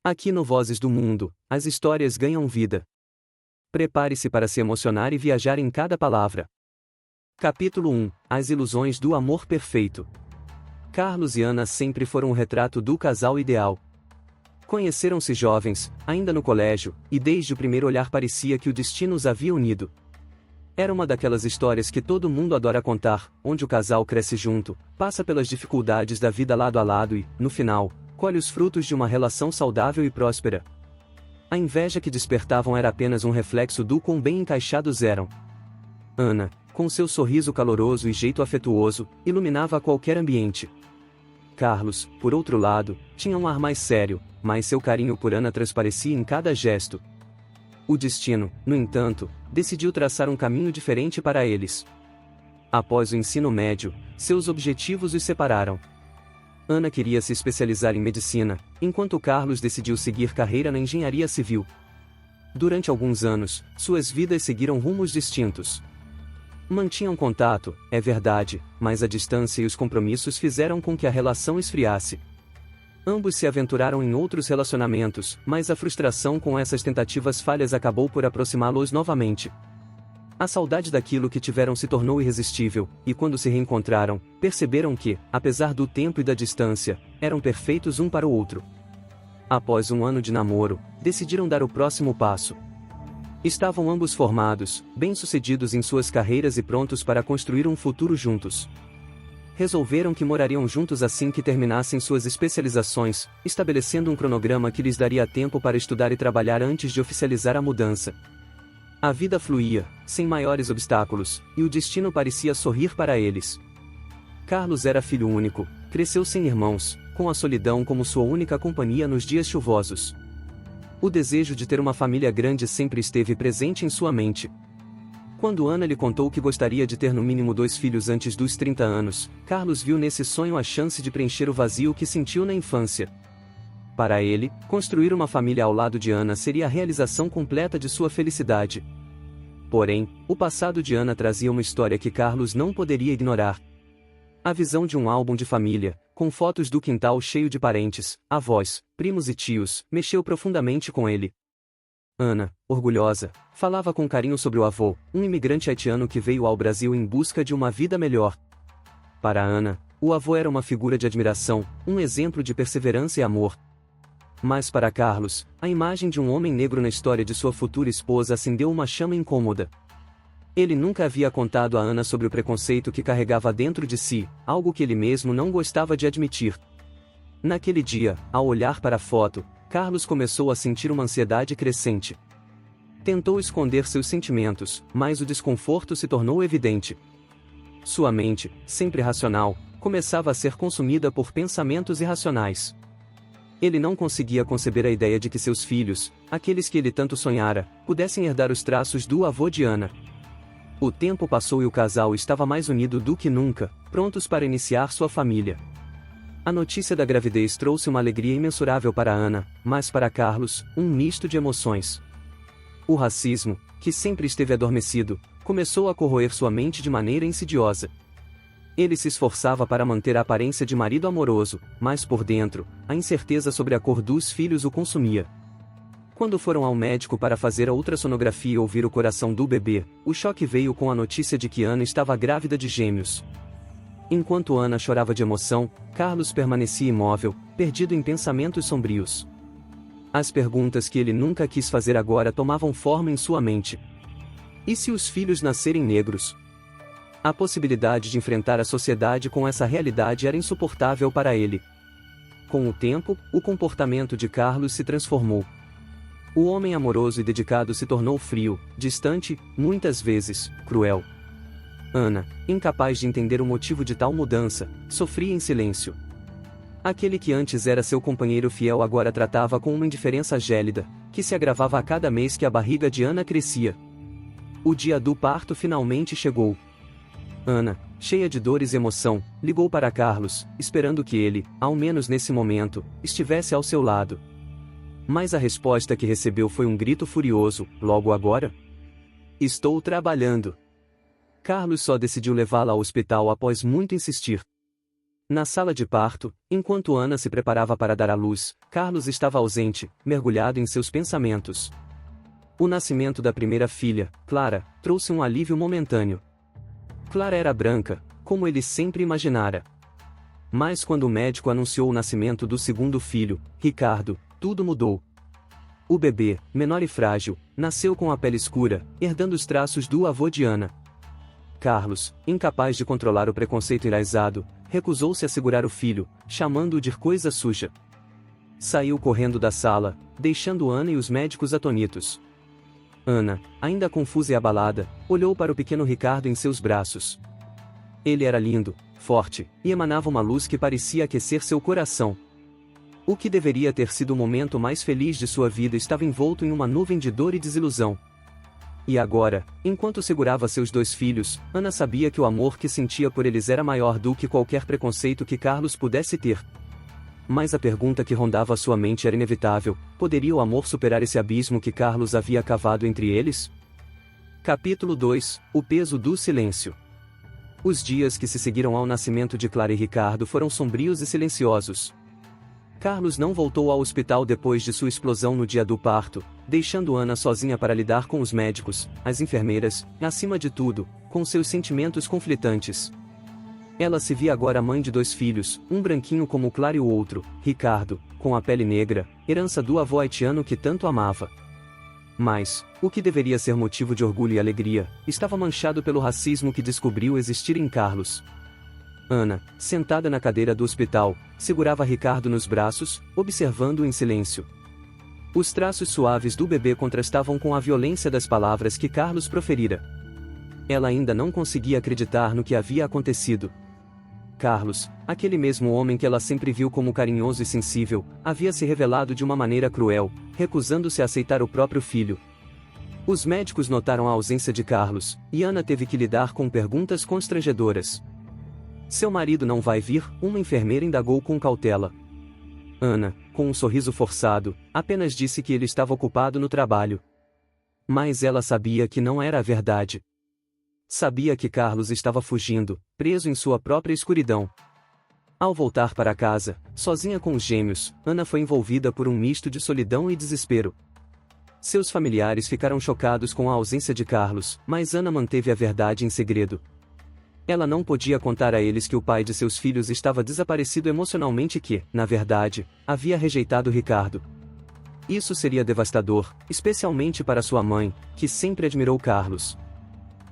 Aqui no Vozes do Mundo, as histórias ganham vida. Prepare-se para se emocionar e viajar em cada palavra. Capítulo 1 – As ilusões do amor perfeito. Carlos e Ana sempre foram o retrato do casal ideal. Conheceram-se jovens, ainda no colégio, e desde o primeiro olhar parecia que o destino os havia unido. Era uma daquelas histórias que todo mundo adora contar, onde o casal cresce junto, passa pelas dificuldades da vida lado a lado e, no final, colhe os frutos de uma relação saudável e próspera. A inveja que despertavam era apenas um reflexo do quão bem encaixados eram. Ana, com seu sorriso caloroso e jeito afetuoso, iluminava qualquer ambiente. Carlos, por outro lado, tinha um ar mais sério, mas seu carinho por Ana transparecia em cada gesto. O destino, no entanto, decidiu traçar um caminho diferente para eles. Após o ensino médio, seus objetivos os separaram. Ana queria se especializar em medicina, enquanto Carlos decidiu seguir carreira na engenharia civil. Durante alguns anos, suas vidas seguiram rumos distintos. Mantinham contato, é verdade, mas a distância e os compromissos fizeram com que a relação esfriasse. Ambos se aventuraram em outros relacionamentos, mas a frustração com essas tentativas falhas acabou por aproximá-los novamente. A saudade daquilo que tiveram se tornou irresistível, e quando se reencontraram, perceberam que, apesar do tempo e da distância, eram perfeitos um para o outro. Após um ano de namoro, decidiram dar o próximo passo. Estavam ambos formados, bem-sucedidos em suas carreiras e prontos para construir um futuro juntos. Resolveram que morariam juntos assim que terminassem suas especializações, estabelecendo um cronograma que lhes daria tempo para estudar e trabalhar antes de oficializar a mudança. A vida fluía, sem maiores obstáculos, e o destino parecia sorrir para eles. Carlos era filho único, cresceu sem irmãos, com a solidão como sua única companhia nos dias chuvosos. O desejo de ter uma família grande sempre esteve presente em sua mente. Quando Ana lhe contou que gostaria de ter no mínimo 2 filhos antes dos 30 anos, Carlos viu nesse sonho a chance de preencher o vazio que sentiu na infância. Para ele, construir uma família ao lado de Ana seria a realização completa de sua felicidade. Porém, o passado de Ana trazia uma história que Carlos não poderia ignorar. A visão de um álbum de família, com fotos do quintal cheio de parentes, avós, primos e tios, mexeu profundamente com ele. Ana, orgulhosa, falava com carinho sobre o avô, um imigrante haitiano que veio ao Brasil em busca de uma vida melhor. Para Ana, o avô era uma figura de admiração, um exemplo de perseverança e amor. Mas para Carlos, a imagem de um homem negro na história de sua futura esposa acendeu uma chama incômoda. Ele nunca havia contado a Ana sobre o preconceito que carregava dentro de si, algo que ele mesmo não gostava de admitir. Naquele dia, ao olhar para a foto, Carlos começou a sentir uma ansiedade crescente. Tentou esconder seus sentimentos, mas o desconforto se tornou evidente. Sua mente, sempre racional, começava a ser consumida por pensamentos irracionais. Ele não conseguia conceber a ideia de que seus filhos, aqueles que ele tanto sonhara, pudessem herdar os traços do avô de Ana. O tempo passou e o casal estava mais unido do que nunca, prontos para iniciar sua família. A notícia da gravidez trouxe uma alegria imensurável para Ana, mas para Carlos, um misto de emoções. O racismo, que sempre esteve adormecido, começou a corroer sua mente de maneira insidiosa. Ele se esforçava para manter a aparência de marido amoroso, mas por dentro, a incerteza sobre a cor dos filhos o consumia. Quando foram ao médico para fazer a ultrassonografia e ouvir o coração do bebê, o choque veio com a notícia de que Ana estava grávida de gêmeos. Enquanto Ana chorava de emoção, Carlos permanecia imóvel, perdido em pensamentos sombrios. As perguntas que ele nunca quis fazer agora tomavam forma em sua mente. E se os filhos nascerem negros? A possibilidade de enfrentar a sociedade com essa realidade era insuportável para ele. Com o tempo, o comportamento de Carlos se transformou. O homem amoroso e dedicado se tornou frio, distante, muitas vezes, cruel. Ana, incapaz de entender o motivo de tal mudança, sofria em silêncio. Aquele que antes era seu companheiro fiel agora tratava com uma indiferença gélida, que se agravava a cada mês que a barriga de Ana crescia. O dia do parto finalmente chegou. Ana, cheia de dores e emoção, ligou para Carlos, esperando que ele, ao menos nesse momento, estivesse ao seu lado. Mas a resposta que recebeu foi um grito furioso: logo agora? Estou trabalhando. Carlos só decidiu levá-la ao hospital após muito insistir. Na sala de parto, enquanto Ana se preparava para dar à luz, Carlos estava ausente, mergulhado em seus pensamentos. O nascimento da primeira filha, Clara, trouxe um alívio momentâneo. Clara era branca, como ele sempre imaginara. Mas quando o médico anunciou o nascimento do segundo filho, Ricardo, tudo mudou. O bebê, menor e frágil, nasceu com a pele escura, herdando os traços do avô de Ana. Carlos, incapaz de controlar o preconceito enraizado, recusou-se a segurar o filho, chamando-o de coisa suja. Saiu correndo da sala, deixando Ana e os médicos atônitos. Ana, ainda confusa e abalada, olhou para o pequeno Ricardo em seus braços. Ele era lindo, forte, e emanava uma luz que parecia aquecer seu coração. O que deveria ter sido o momento mais feliz de sua vida estava envolto em uma nuvem de dor e desilusão. E agora, enquanto segurava seus dois filhos, Ana sabia que o amor que sentia por eles era maior do que qualquer preconceito que Carlos pudesse ter. Mas a pergunta que rondava sua mente era inevitável: poderia o amor superar esse abismo que Carlos havia cavado entre eles? Capítulo 2 – O peso do silêncio. Os dias que se seguiram ao nascimento de Clara e Ricardo foram sombrios e silenciosos. Carlos não voltou ao hospital depois de sua explosão no dia do parto, deixando Ana sozinha para lidar com os médicos, as enfermeiras, e acima de tudo, com seus sentimentos conflitantes. Ela se via agora mãe de dois filhos, um branquinho como Clara e o outro, Ricardo, com a pele negra, herança do avô haitiano que tanto amava. Mas, o que deveria ser motivo de orgulho e alegria, estava manchado pelo racismo que descobriu existir em Carlos. Ana, sentada na cadeira do hospital, segurava Ricardo nos braços, observando-o em silêncio. Os traços suaves do bebê contrastavam com a violência das palavras que Carlos proferira. Ela ainda não conseguia acreditar no que havia acontecido. Carlos, aquele mesmo homem que ela sempre viu como carinhoso e sensível, havia se revelado de uma maneira cruel, recusando-se a aceitar o próprio filho. Os médicos notaram a ausência de Carlos, e Ana teve que lidar com perguntas constrangedoras. Seu marido não vai vir? Uma enfermeira indagou com cautela. Ana, com um sorriso forçado, apenas disse que ele estava ocupado no trabalho. Mas ela sabia que não era a verdade. Sabia que Carlos estava fugindo, preso em sua própria escuridão. Ao voltar para casa, sozinha com os gêmeos, Ana foi envolvida por um misto de solidão e desespero. Seus familiares ficaram chocados com a ausência de Carlos, mas Ana manteve a verdade em segredo. Ela não podia contar a eles que o pai de seus filhos estava desaparecido emocionalmente e que, na verdade, havia rejeitado Ricardo. Isso seria devastador, especialmente para sua mãe, que sempre admirou Carlos.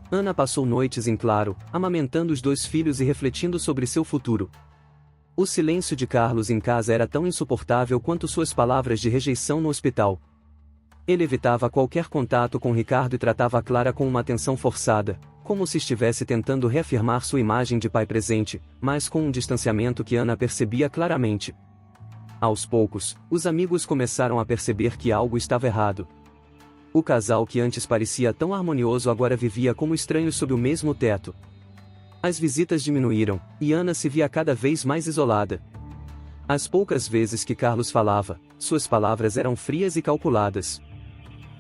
Ana passou noites em claro, amamentando os dois filhos e refletindo sobre seu futuro. O silêncio de Carlos em casa era tão insuportável quanto suas palavras de rejeição no hospital. Ele evitava qualquer contato com Ricardo e tratava a Clara com uma atenção forçada, como se estivesse tentando reafirmar sua imagem de pai presente, mas com um distanciamento que Ana percebia claramente. Aos poucos, os amigos começaram a perceber que algo estava errado. O casal que antes parecia tão harmonioso agora vivia como estranhos sob o mesmo teto. As visitas diminuíram, e Ana se via cada vez mais isolada. As poucas vezes que Carlos falava, suas palavras eram frias e calculadas.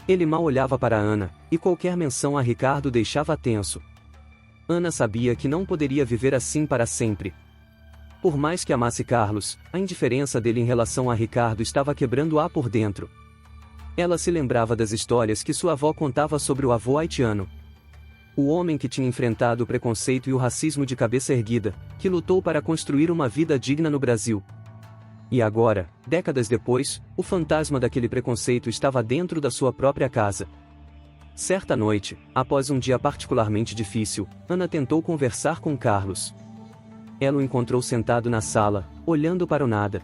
Ele mal olhava para Ana, e qualquer menção a Ricardo deixava tenso. Ana sabia que não poderia viver assim para sempre. Por mais que amasse Carlos, a indiferença dele em relação a Ricardo estava quebrando-a por dentro. Ela se lembrava das histórias que sua avó contava sobre o avô haitiano. O homem que tinha enfrentado o preconceito e o racismo de cabeça erguida, que lutou para construir uma vida digna no Brasil. E agora, décadas depois, o fantasma daquele preconceito estava dentro da sua própria casa. Certa noite, após um dia particularmente difícil, Ana tentou conversar com Carlos. Ela o encontrou sentado na sala, olhando para o nada.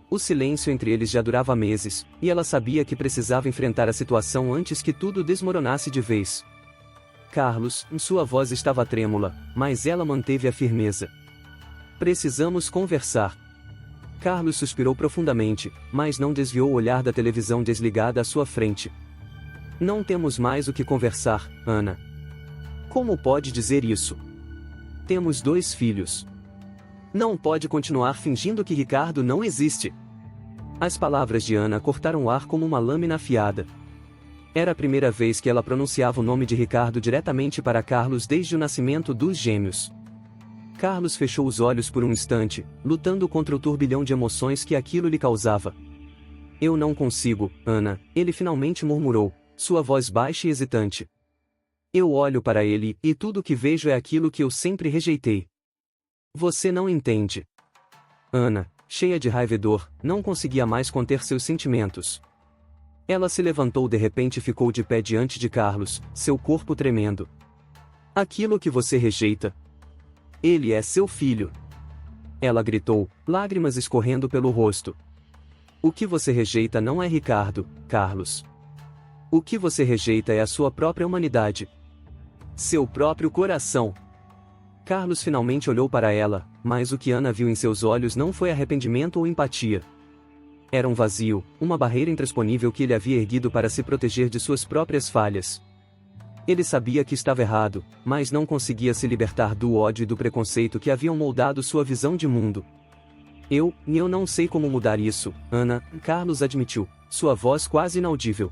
O silêncio entre eles já durava meses, e ela sabia que precisava enfrentar a situação antes que tudo desmoronasse de vez. Carlos, sua voz estava trêmula, mas ela manteve a firmeza. Precisamos conversar. Carlos suspirou profundamente, mas não desviou o olhar da televisão desligada à sua frente. Não temos mais o que conversar, Ana. Como pode dizer isso? Temos 2 filhos. Não pode continuar fingindo que Ricardo não existe. As palavras de Ana cortaram o ar como uma lâmina afiada. Era a primeira vez que ela pronunciava o nome de Ricardo diretamente para Carlos desde o nascimento dos gêmeos. Carlos fechou os olhos por um instante, lutando contra o turbilhão de emoções que aquilo lhe causava. Eu não consigo, Ana, ele finalmente murmurou, sua voz baixa e hesitante. Eu olho para ele, e tudo o que vejo é aquilo que eu sempre rejeitei. Você não entende. Ana, cheia de raiva e dor, não conseguia mais conter seus sentimentos. Ela se levantou de repente e ficou de pé diante de Carlos, seu corpo tremendo. Aquilo que você rejeita. Ele é seu filho. Ela gritou, lágrimas escorrendo pelo rosto. O que você rejeita não é Ricardo, Carlos. O que você rejeita é a sua própria humanidade. Seu próprio coração. Carlos finalmente olhou para ela, mas o que Ana viu em seus olhos não foi arrependimento ou empatia. Era um vazio, uma barreira intransponível que ele havia erguido para se proteger de suas próprias falhas. Ele sabia que estava errado, mas não conseguia se libertar do ódio e do preconceito que haviam moldado sua visão de mundo. Eu não sei como mudar isso, Ana, Carlos admitiu, sua voz quase inaudível.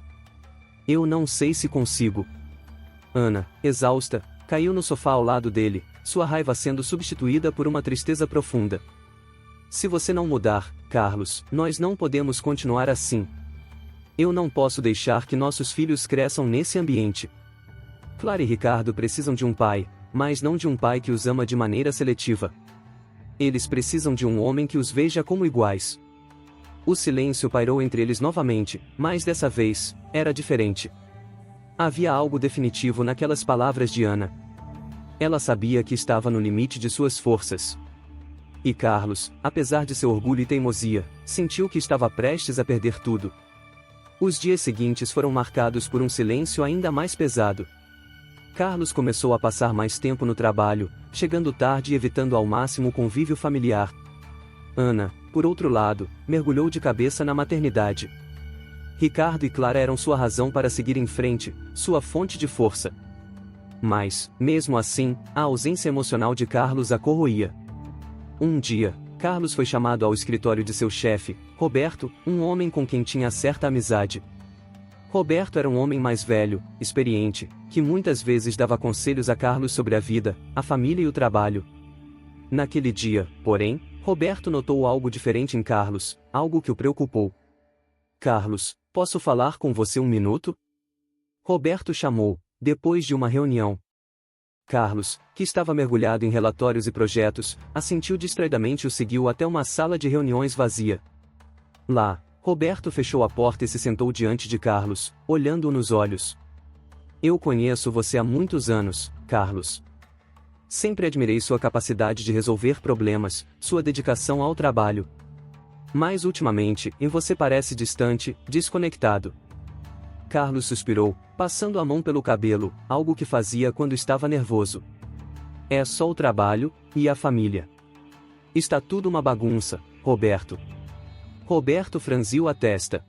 Eu não sei se consigo. Ana, exausta, caiu no sofá ao lado dele, sua raiva sendo substituída por uma tristeza profunda. Se você não mudar, Carlos, nós não podemos continuar assim. Eu não posso deixar que nossos filhos cresçam nesse ambiente. Clara e Ricardo precisam de um pai, mas não de um pai que os ama de maneira seletiva. Eles precisam de um homem que os veja como iguais. O silêncio pairou entre eles novamente, mas dessa vez, era diferente. Havia algo definitivo naquelas palavras de Ana. Ela sabia que estava no limite de suas forças. E Carlos, apesar de seu orgulho e teimosia, sentiu que estava prestes a perder tudo. Os dias seguintes foram marcados por um silêncio ainda mais pesado. Carlos começou a passar mais tempo no trabalho, chegando tarde e evitando ao máximo o convívio familiar. Ana, por outro lado, mergulhou de cabeça na maternidade. Ricardo e Clara eram sua razão para seguir em frente, sua fonte de força. Mas, mesmo assim, a ausência emocional de Carlos a corroía. Um dia, Carlos foi chamado ao escritório de seu chefe, Roberto, um homem com quem tinha certa amizade. Roberto era um homem mais velho, experiente, que muitas vezes dava conselhos a Carlos sobre a vida, a família e o trabalho. Naquele dia, porém, Roberto notou algo diferente em Carlos, algo que o preocupou. Carlos, posso falar com você um minuto? Roberto chamou, depois de uma reunião. Carlos, que estava mergulhado em relatórios e projetos, assentiu distraidamente e o seguiu até uma sala de reuniões vazia. Lá, Roberto fechou a porta e se sentou diante de Carlos, olhando-o nos olhos. Eu conheço você há muitos anos, Carlos. Sempre admirei sua capacidade de resolver problemas, sua dedicação ao trabalho. Mas ultimamente, você parece distante, desconectado. Carlos suspirou, passando a mão pelo cabelo, algo que fazia quando estava nervoso. É só o trabalho, e a família. Está tudo uma bagunça, Roberto. Roberto franziu a testa.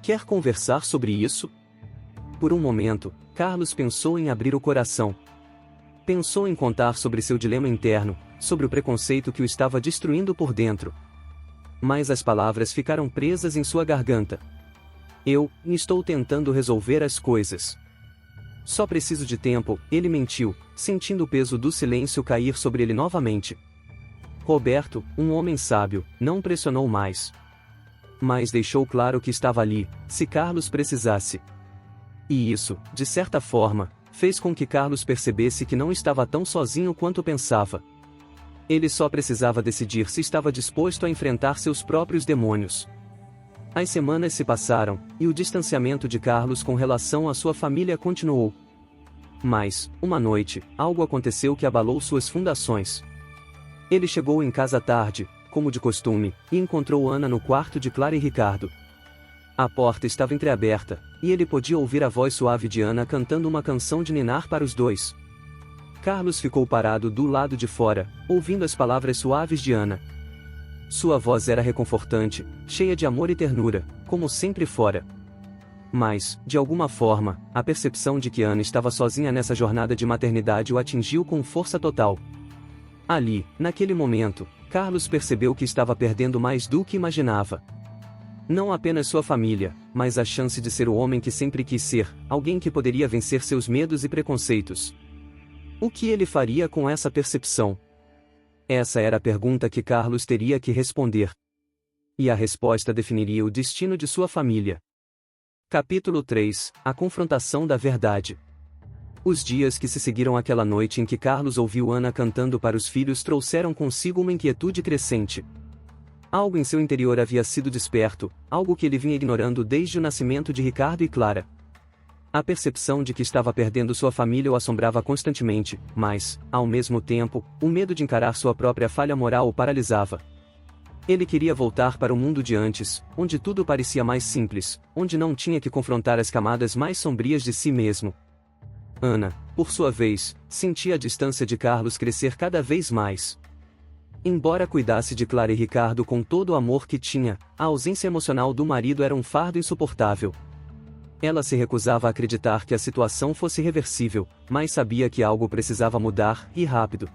Quer conversar sobre isso? Por um momento, Carlos pensou em abrir o coração. Pensou em contar sobre seu dilema interno, sobre o preconceito que o estava destruindo por dentro. Mas as palavras ficaram presas em sua garganta. Eu estou tentando resolver as coisas. Só preciso de tempo, ele mentiu, sentindo o peso do silêncio cair sobre ele novamente. Roberto, um homem sábio, não pressionou mais. Mas deixou claro que estava ali, se Carlos precisasse. E isso, de certa forma, fez com que Carlos percebesse que não estava tão sozinho quanto pensava. Ele só precisava decidir se estava disposto a enfrentar seus próprios demônios. As semanas se passaram, e o distanciamento de Carlos com relação à sua família continuou. Mas, uma noite, algo aconteceu que abalou suas fundações. Ele chegou em casa tarde, como de costume, e encontrou Ana no quarto de Clara e Ricardo. A porta estava entreaberta, e ele podia ouvir a voz suave de Ana cantando uma canção de ninar para os dois. Carlos ficou parado do lado de fora, ouvindo as palavras suaves de Ana. Sua voz era reconfortante, cheia de amor e ternura, como sempre fora. Mas, de alguma forma, a percepção de que Ana estava sozinha nessa jornada de maternidade o atingiu com força total. Ali, naquele momento, Carlos percebeu que estava perdendo mais do que imaginava. Não apenas sua família, mas a chance de ser o homem que sempre quis ser, alguém que poderia vencer seus medos e preconceitos. O que ele faria com essa percepção? Essa era a pergunta que Carlos teria que responder. E a resposta definiria o destino de sua família. Capítulo 3 – A confrontação da verdade. Os dias que se seguiram àquela noite em que Carlos ouviu Ana cantando para os filhos trouxeram consigo uma inquietude crescente. Algo em seu interior havia sido desperto, algo que ele vinha ignorando desde o nascimento de Ricardo e Clara. A percepção de que estava perdendo sua família o assombrava constantemente, mas, ao mesmo tempo, o medo de encarar sua própria falha moral o paralisava. Ele queria voltar para o mundo de antes, onde tudo parecia mais simples, onde não tinha que confrontar as camadas mais sombrias de si mesmo. Ana, por sua vez, sentia a distância de Carlos crescer cada vez mais. Embora cuidasse de Clara e Ricardo com todo o amor que tinha, a ausência emocional do marido era um fardo insuportável. Ela se recusava a acreditar que a situação fosse reversível, mas sabia que algo precisava mudar, e rápido.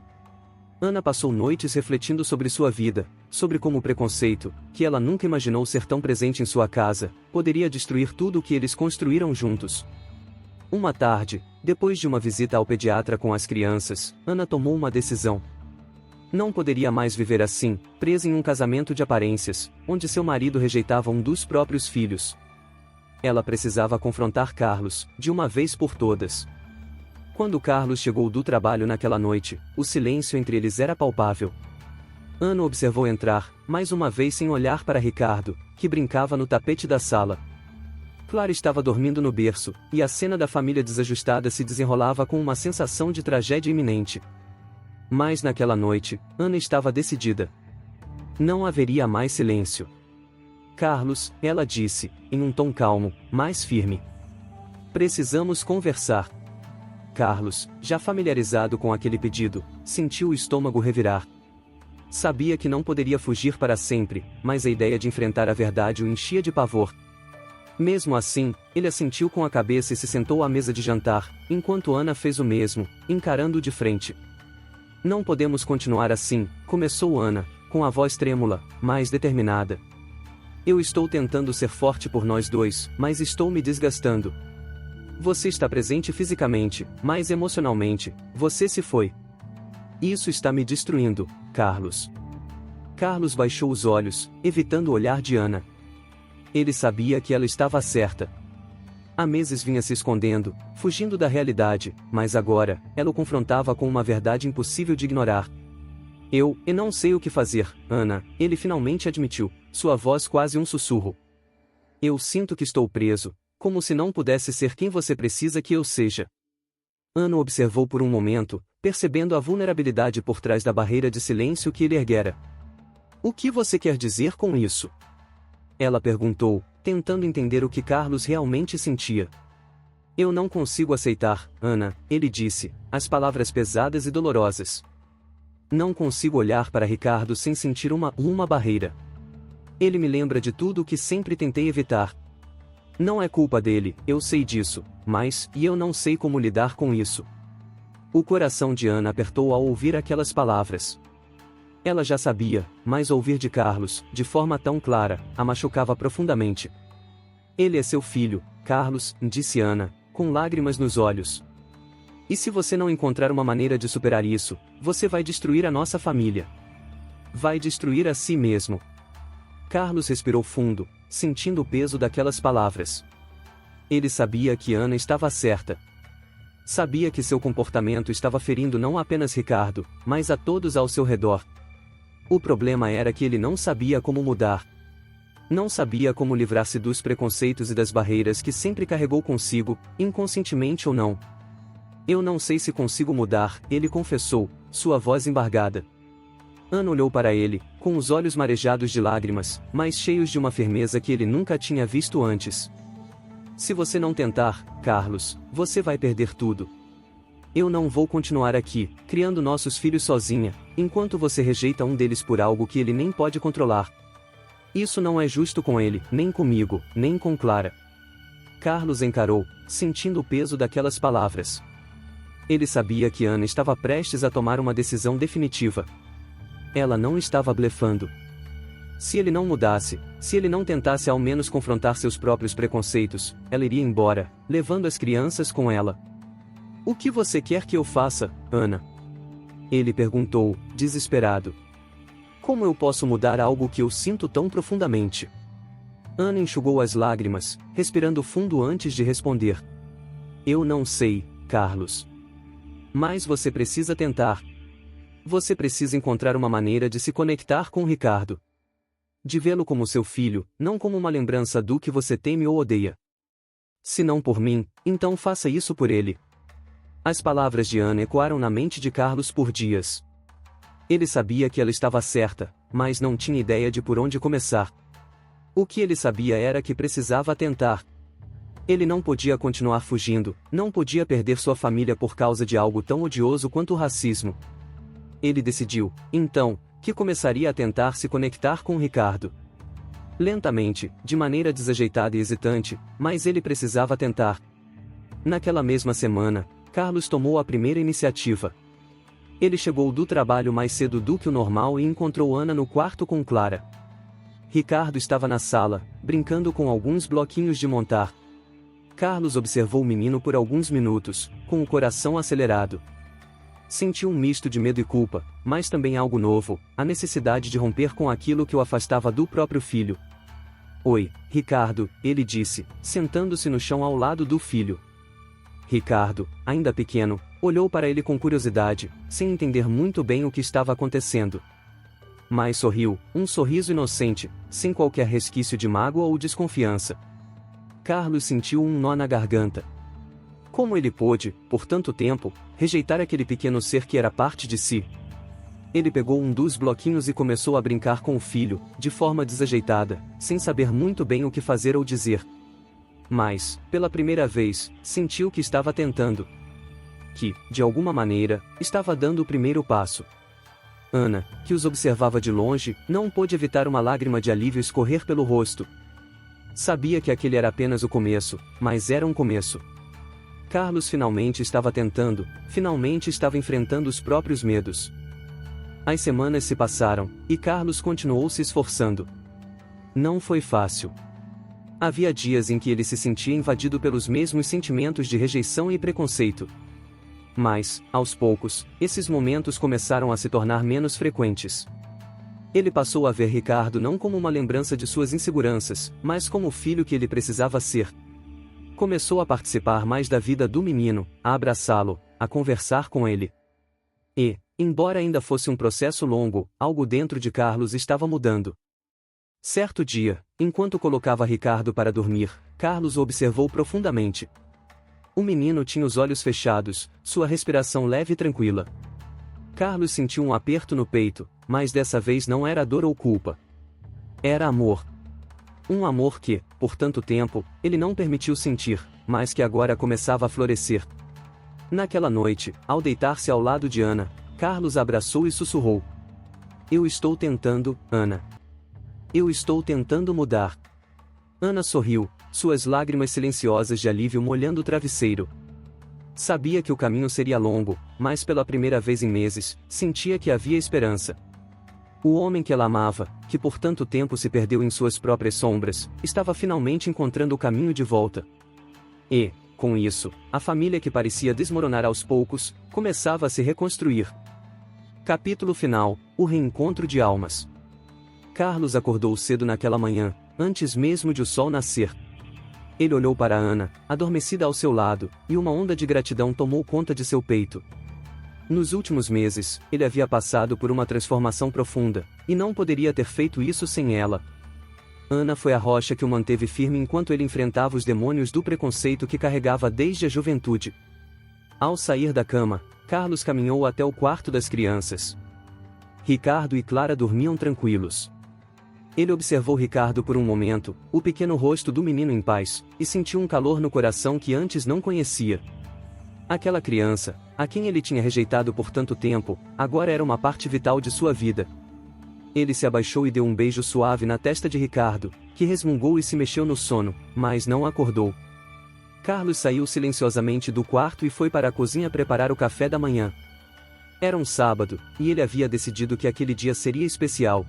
Ana passou noites refletindo sobre sua vida, sobre como o preconceito, que ela nunca imaginou ser tão presente em sua casa, poderia destruir tudo o que eles construíram juntos. Uma tarde, depois de uma visita ao pediatra com as crianças, Ana tomou uma decisão. Não poderia mais viver assim, presa em um casamento de aparências, onde seu marido rejeitava um dos próprios filhos. Ela precisava confrontar Carlos, de uma vez por todas. Quando Carlos chegou do trabalho naquela noite, o silêncio entre eles era palpável. Ana observou entrar, mais uma vez sem olhar para Ricardo, que brincava no tapete da sala. Clara estava dormindo no berço, e a cena da família desajustada se desenrolava com uma sensação de tragédia iminente. Mas naquela noite, Ana estava decidida. Não haveria mais silêncio. Carlos, ela disse, em um tom calmo, mas firme. Precisamos conversar. Carlos, já familiarizado com aquele pedido, sentiu o estômago revirar. Sabia que não poderia fugir para sempre, mas a ideia de enfrentar a verdade o enchia de pavor. Mesmo assim, ele assentiu com a cabeça e se sentou à mesa de jantar, enquanto Ana fez o mesmo, encarando-o de frente. Não podemos continuar assim, começou Ana, com a voz trêmula, mas determinada. Eu estou tentando ser forte por nós dois, mas estou me desgastando. Você está presente fisicamente, mas emocionalmente, você se foi. Isso está me destruindo, Carlos. Carlos baixou os olhos, evitando o olhar de Ana. Ele sabia que ela estava certa. Há meses vinha se escondendo, fugindo da realidade, mas agora, ela o confrontava com uma verdade impossível de ignorar. Eu não sei o que fazer, Ana, ele finalmente admitiu, sua voz quase um sussurro. Eu sinto que estou preso, como se não pudesse ser quem você precisa que eu seja. Ana observou por um momento, percebendo a vulnerabilidade por trás da barreira de silêncio que ele erguera. O que você quer dizer com isso? Ela perguntou, tentando entender o que Carlos realmente sentia. Eu não consigo aceitar, Ana, ele disse, as palavras pesadas e dolorosas. Não consigo olhar para Ricardo sem sentir uma barreira. Ele me lembra de tudo o que sempre tentei evitar. Não é culpa dele, eu sei disso, mas eu não sei como lidar com isso. O coração de Ana apertou ao ouvir aquelas palavras. Ela já sabia, mas ouvir de Carlos, de forma tão clara, a machucava profundamente. Ele é seu filho, Carlos, disse Ana, com lágrimas nos olhos. E se você não encontrar uma maneira de superar isso, você vai destruir a nossa família. Vai destruir a si mesmo. Carlos respirou fundo, sentindo o peso daquelas palavras. Ele sabia que Ana estava certa. Sabia que seu comportamento estava ferindo não apenas Ricardo, mas a todos ao seu redor. O problema era que ele não sabia como mudar. Não sabia como livrar-se dos preconceitos e das barreiras que sempre carregou consigo, inconscientemente ou não. Eu não sei se consigo mudar, ele confessou, sua voz embargada. Ana olhou para ele, com os olhos marejados de lágrimas, mas cheios de uma firmeza que ele nunca tinha visto antes. Se você não tentar, Carlos, você vai perder tudo. Eu não vou continuar aqui, criando nossos filhos sozinha, enquanto você rejeita um deles por algo que ele nem pode controlar. Isso não é justo com ele, nem comigo, nem com Clara. Carlos encarou, sentindo o peso daquelas palavras. Ele sabia que Ana estava prestes a tomar uma decisão definitiva. Ela não estava blefando. Se ele não mudasse, se ele não tentasse ao menos confrontar seus próprios preconceitos, ela iria embora, levando as crianças com ela. O que você quer que eu faça, Ana? Ele perguntou, desesperado. Como eu posso mudar algo que eu sinto tão profundamente? Ana enxugou as lágrimas, respirando fundo antes de responder. Eu não sei, Carlos. Mas você precisa tentar. Você precisa encontrar uma maneira de se conectar com Ricardo. De vê-lo como seu filho, não como uma lembrança do que você teme ou odeia. Se não por mim, então faça isso por ele. As palavras de Ana ecoaram na mente de Carlos por dias. Ele sabia que ela estava certa, mas não tinha ideia de por onde começar. O que ele sabia era que precisava tentar. Ele não podia continuar fugindo, não podia perder sua família por causa de algo tão odioso quanto o racismo. Ele decidiu, então, que começaria a tentar se conectar com Ricardo. Lentamente, de maneira desajeitada e hesitante, mas ele precisava tentar. Naquela mesma semana, Carlos tomou a primeira iniciativa. Ele chegou do trabalho mais cedo do que o normal e encontrou Ana no quarto com Clara. Ricardo estava na sala, brincando com alguns bloquinhos de montar. Carlos observou o menino por alguns minutos, com o coração acelerado. Sentiu um misto de medo e culpa, mas também algo novo, a necessidade de romper com aquilo que o afastava do próprio filho. Oi, Ricardo, ele disse, sentando-se no chão ao lado do filho. Ricardo, ainda pequeno, olhou para ele com curiosidade, sem entender muito bem o que estava acontecendo. Mas sorriu, um sorriso inocente, sem qualquer resquício de mágoa ou desconfiança. Carlos sentiu um nó na garganta. Como ele pôde, por tanto tempo, rejeitar aquele pequeno ser que era parte de si? Ele pegou um dos bloquinhos e começou a brincar com o filho, de forma desajeitada, sem saber muito bem o que fazer ou dizer. Mas, pela primeira vez, sentiu que estava tentando. Que, de alguma maneira, estava dando o primeiro passo. Ana, que os observava de longe, não pôde evitar uma lágrima de alívio escorrer pelo rosto. Sabia que aquele era apenas o começo, mas era um começo. Carlos finalmente estava tentando, finalmente estava enfrentando os próprios medos. As semanas se passaram, e Carlos continuou se esforçando. Não foi fácil. Havia dias em que ele se sentia invadido pelos mesmos sentimentos de rejeição e preconceito. Mas, aos poucos, esses momentos começaram a se tornar menos frequentes. Ele passou a ver Ricardo não como uma lembrança de suas inseguranças, mas como o filho que ele precisava ser. Começou a participar mais da vida do menino, a abraçá-lo, a conversar com ele. E, embora ainda fosse um processo longo, algo dentro de Carlos estava mudando. Certo dia, enquanto colocava Ricardo para dormir, Carlos o observou profundamente. O menino tinha os olhos fechados, sua respiração leve e tranquila. Carlos sentiu um aperto no peito, mas dessa vez não era dor ou culpa. Era amor. Um amor que, por tanto tempo, ele não permitiu sentir, mas que agora começava a florescer. Naquela noite, ao deitar-se ao lado de Ana, Carlos a abraçou e sussurrou: Eu estou tentando, Ana. Eu estou tentando mudar. Ana sorriu, suas lágrimas silenciosas de alívio molhando o travesseiro. Sabia que o caminho seria longo, mas pela primeira vez em meses, sentia que havia esperança. O homem que ela amava, que por tanto tempo se perdeu em suas próprias sombras, estava finalmente encontrando o caminho de volta. E, com isso, a família que parecia desmoronar aos poucos, começava a se reconstruir. Capítulo final: O reencontro de almas. Carlos acordou cedo naquela manhã, antes mesmo de o sol nascer. Ele olhou para Ana, adormecida ao seu lado, e uma onda de gratidão tomou conta de seu peito. Nos últimos meses, ele havia passado por uma transformação profunda, e não poderia ter feito isso sem ela. Ana foi a rocha que o manteve firme enquanto ele enfrentava os demônios do preconceito que carregava desde a juventude. Ao sair da cama, Carlos caminhou até o quarto das crianças. Ricardo e Clara dormiam tranquilos. Ele observou Ricardo por um momento, o pequeno rosto do menino em paz, e sentiu um calor no coração que antes não conhecia. Aquela criança, a quem ele tinha rejeitado por tanto tempo, agora era uma parte vital de sua vida. Ele se abaixou e deu um beijo suave na testa de Ricardo, que resmungou e se mexeu no sono, mas não acordou. Carlos saiu silenciosamente do quarto e foi para a cozinha preparar o café da manhã. Era um sábado, e ele havia decidido que aquele dia seria especial.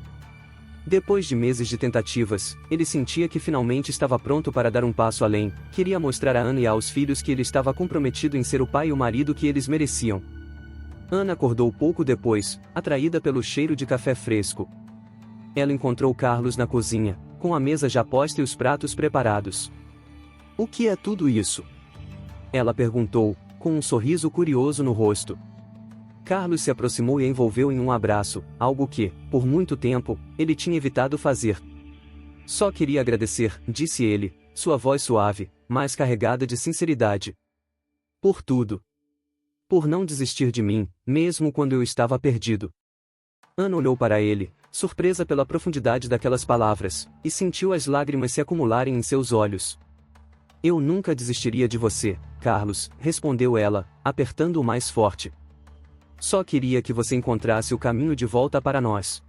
Depois de meses de tentativas, ele sentia que finalmente estava pronto para dar um passo além, queria mostrar a Ana e aos filhos que ele estava comprometido em ser o pai e o marido que eles mereciam. Ana acordou pouco depois, atraída pelo cheiro de café fresco. Ela encontrou Carlos na cozinha, com a mesa já posta e os pratos preparados. "O que é tudo isso?" ela perguntou, com um sorriso curioso no rosto. Carlos se aproximou e a envolveu em um abraço, algo que, por muito tempo, ele tinha evitado fazer. "Só queria agradecer", disse ele, sua voz suave, mas carregada de sinceridade. "Por tudo. Por não desistir de mim, mesmo quando eu estava perdido." Ana olhou para ele, surpresa pela profundidade daquelas palavras, e sentiu as lágrimas se acumularem em seus olhos. "Eu nunca desistiria de você, Carlos", respondeu ela, apertando-o mais forte. "Só queria que você encontrasse o caminho de volta para nós."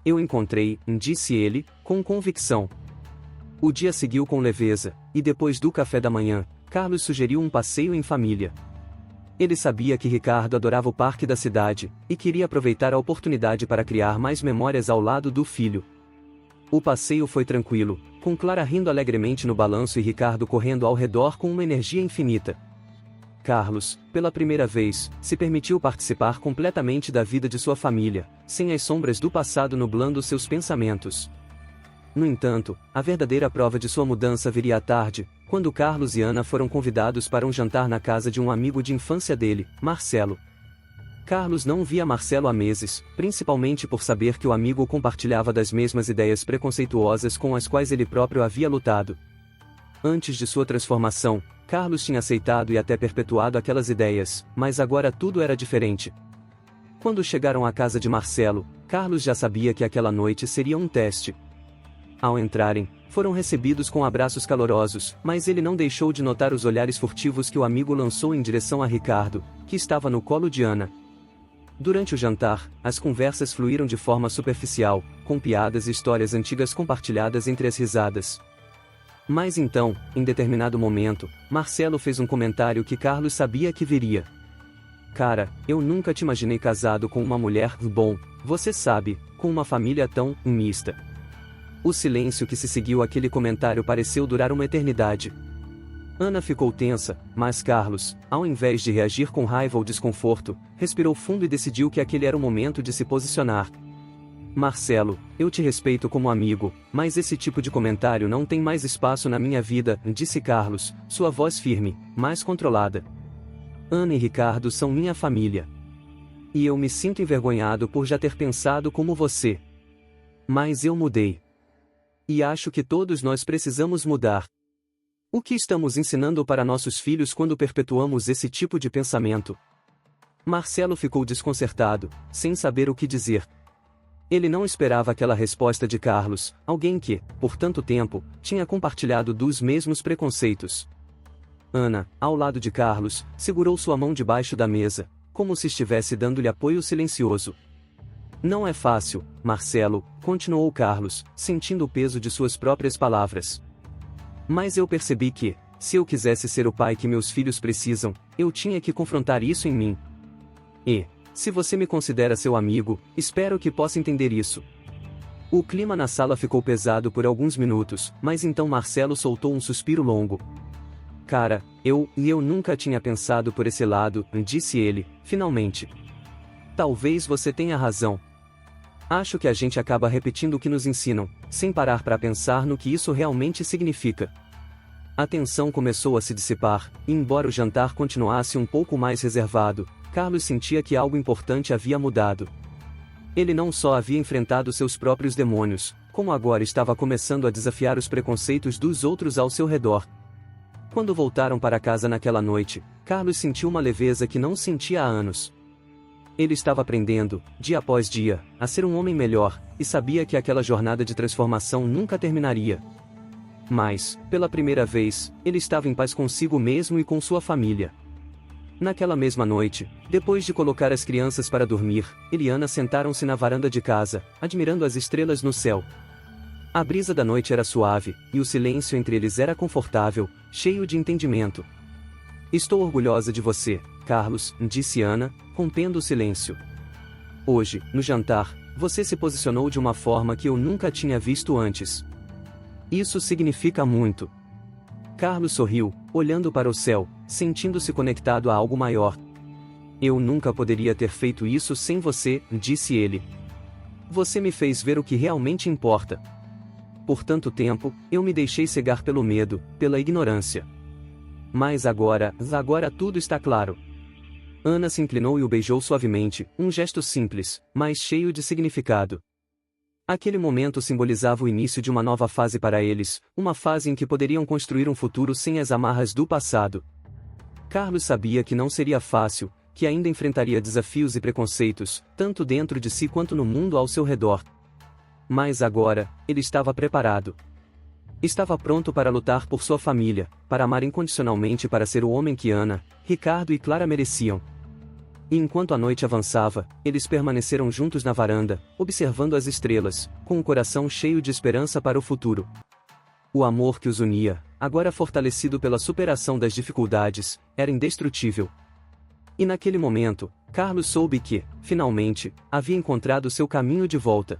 "Eu encontrei", disse ele, com convicção. O dia seguiu com leveza, e depois do café da manhã, Carlos sugeriu um passeio em família. Ele sabia que Ricardo adorava o parque da cidade, e queria aproveitar a oportunidade para criar mais memórias ao lado do filho. O passeio foi tranquilo, com Clara rindo alegremente no balanço e Ricardo correndo ao redor com uma energia infinita. Carlos, pela primeira vez, se permitiu participar completamente da vida de sua família, sem as sombras do passado nublando seus pensamentos. No entanto, a verdadeira prova de sua mudança viria à tarde, quando Carlos e Ana foram convidados para um jantar na casa de um amigo de infância dele, Marcelo. Carlos não via Marcelo há meses, principalmente por saber que o amigo compartilhava das mesmas ideias preconceituosas com as quais ele próprio havia lutado. Antes de sua transformação, Carlos tinha aceitado e até perpetuado aquelas ideias, mas agora tudo era diferente. Quando chegaram à casa de Marcelo, Carlos já sabia que aquela noite seria um teste. Ao entrarem, foram recebidos com abraços calorosos, mas ele não deixou de notar os olhares furtivos que o amigo lançou em direção a Ricardo, que estava no colo de Ana. Durante o jantar, as conversas fluíram de forma superficial, com piadas e histórias antigas compartilhadas entre as risadas. Mas então, em determinado momento, Marcelo fez um comentário que Carlos sabia que viria. "Cara, eu nunca te imaginei casado com uma mulher bom, você sabe, com uma família tão mista." O silêncio que se seguiu àquele comentário pareceu durar uma eternidade. Ana ficou tensa, mas Carlos, ao invés de reagir com raiva ou desconforto, respirou fundo e decidiu que aquele era o momento de se posicionar. "Marcelo, eu te respeito como amigo, mas esse tipo de comentário não tem mais espaço na minha vida", disse Carlos, sua voz firme, mas controlada. "Ana e Ricardo são minha família. E eu me sinto envergonhado por já ter pensado como você. Mas eu mudei. E acho que todos nós precisamos mudar. O que estamos ensinando para nossos filhos quando perpetuamos esse tipo de pensamento?" Marcelo ficou desconcertado, sem saber o que dizer. Ele não esperava aquela resposta de Carlos, alguém que, por tanto tempo, tinha compartilhado dos mesmos preconceitos. Ana, ao lado de Carlos, segurou sua mão debaixo da mesa, como se estivesse dando-lhe apoio silencioso. "Não é fácil, Marcelo", continuou Carlos, sentindo o peso de suas próprias palavras. "Mas eu percebi que, se eu quisesse ser o pai que meus filhos precisam, eu tinha que confrontar isso em mim. E, se você me considera seu amigo, espero que possa entender isso." O clima na sala ficou pesado por alguns minutos, mas então Marcelo soltou um suspiro longo. "Cara, eu nunca tinha pensado por esse lado", disse ele, finalmente. "Talvez você tenha razão. Acho que a gente acaba repetindo o que nos ensinam, sem parar para pensar no que isso realmente significa." A tensão começou a se dissipar, e embora o jantar continuasse um pouco mais reservado, Carlos sentia que algo importante havia mudado. Ele não só havia enfrentado seus próprios demônios, como agora estava começando a desafiar os preconceitos dos outros ao seu redor. Quando voltaram para casa naquela noite, Carlos sentiu uma leveza que não sentia há anos. Ele estava aprendendo, dia após dia, a ser um homem melhor, e sabia que aquela jornada de transformação nunca terminaria. Mas, pela primeira vez, ele estava em paz consigo mesmo e com sua família. Naquela mesma noite, depois de colocar as crianças para dormir, ele e Ana sentaram-se na varanda de casa, admirando as estrelas no céu. A brisa da noite era suave, e o silêncio entre eles era confortável, cheio de entendimento. "Estou orgulhosa de você, Carlos", disse Ana, rompendo o silêncio. "Hoje, no jantar, você se posicionou de uma forma que eu nunca tinha visto antes. Isso significa muito." Carlos sorriu, olhando para o céu, sentindo-se conectado a algo maior. Eu nunca poderia ter feito isso sem você, disse ele. Você me fez ver o que realmente importa. Por tanto tempo, eu me deixei cegar pelo medo, pela ignorância. Mas agora tudo está claro. Ana se inclinou e o beijou suavemente, um gesto simples, mas cheio de significado. Aquele momento simbolizava o início de uma nova fase para eles, uma fase em que poderiam construir um futuro sem as amarras do passado. Carlos sabia que não seria fácil, que ainda enfrentaria desafios e preconceitos, tanto dentro de si quanto no mundo ao seu redor. Mas agora, ele estava preparado. Estava pronto para lutar por sua família, para amar incondicionalmente, para ser o homem que Ana, Ricardo e Clara mereciam. E enquanto a noite avançava, eles permaneceram juntos na varanda, observando as estrelas, com o coração cheio de esperança para o futuro. O amor que os unia, agora fortalecido pela superação das dificuldades, era indestrutível. E naquele momento, Carlos soube que, finalmente, havia encontrado seu caminho de volta.